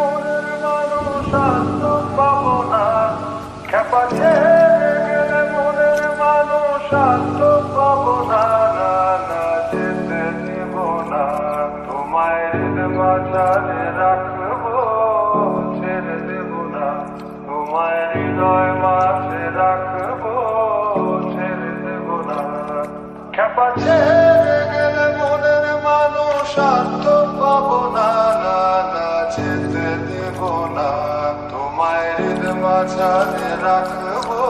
মনের মানুষ আর তো পাবো না, খেপা ছেড়ে গেলে মনের মানুষ আর তো পাবো না, না না যেতে দেব না, তোমায় মাঝারে রাখবো, ছেড়ে দেব না, তোমায় হৃদয় মাঝে রাখবো, ছেড়ে দেব না, খেপা ছেড়ে গেলে মনের মানুষ আর তো পাবো না, না না যেতে দেব না, তোমায় মাঝারে রাখবো,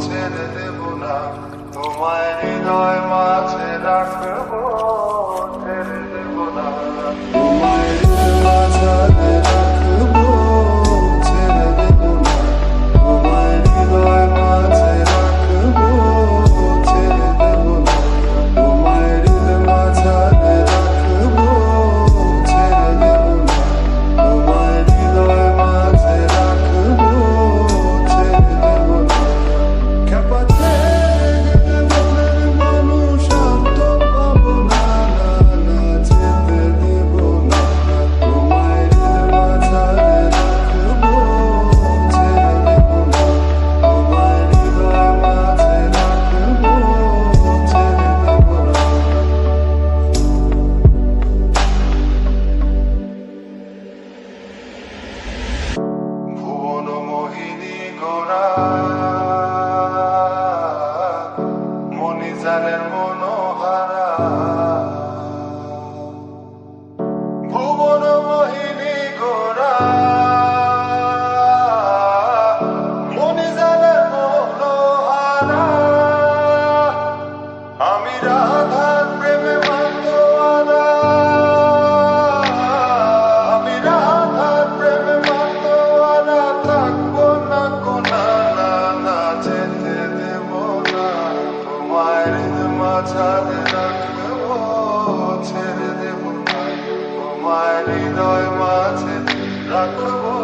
ছেড়ে দেব না, তোমায় হৃদয় মাঝে রাখবো, ছেড়ে দেব না, তোমায় মাঝারে রাখবো, ছেড়ে দেব না, তোমায় হৃদয় মাঝে রাখবো, ছেড়ে দেব না, তোমায় হৃদয় মাঝারে রাখবো, ছেড়ে দেব না, তোমায় হৃদয় মাঝে রাখবো, ছেড়ে দেব না, খেপা ছেড়ে গেলে মনের মানুষ আর তো পাবো না, না না যেতে দেব না, তোমায় হৃদয় মাঝারে রাখবো, ছেড়ে দেব না, তোমায় হৃদয় মাঝে রাখবো, ছেড়ে দেব না। ভুবন মোহিনী গোরা মণিজানের মনোহারা, ভুবন মোহিনী গোরা মণিজানের মনোহারা, আমি রাধার প্রেমে মাতোয়ারা, আমি রাধার প্রেমে মাতোয়ারা, থাকবো না কোনা, না না যেতে দেব না, তোমায় মাঝারে রাখবো, ছেড়ে দেব না, তোমায় হৃদয় মাঝে রাখবো,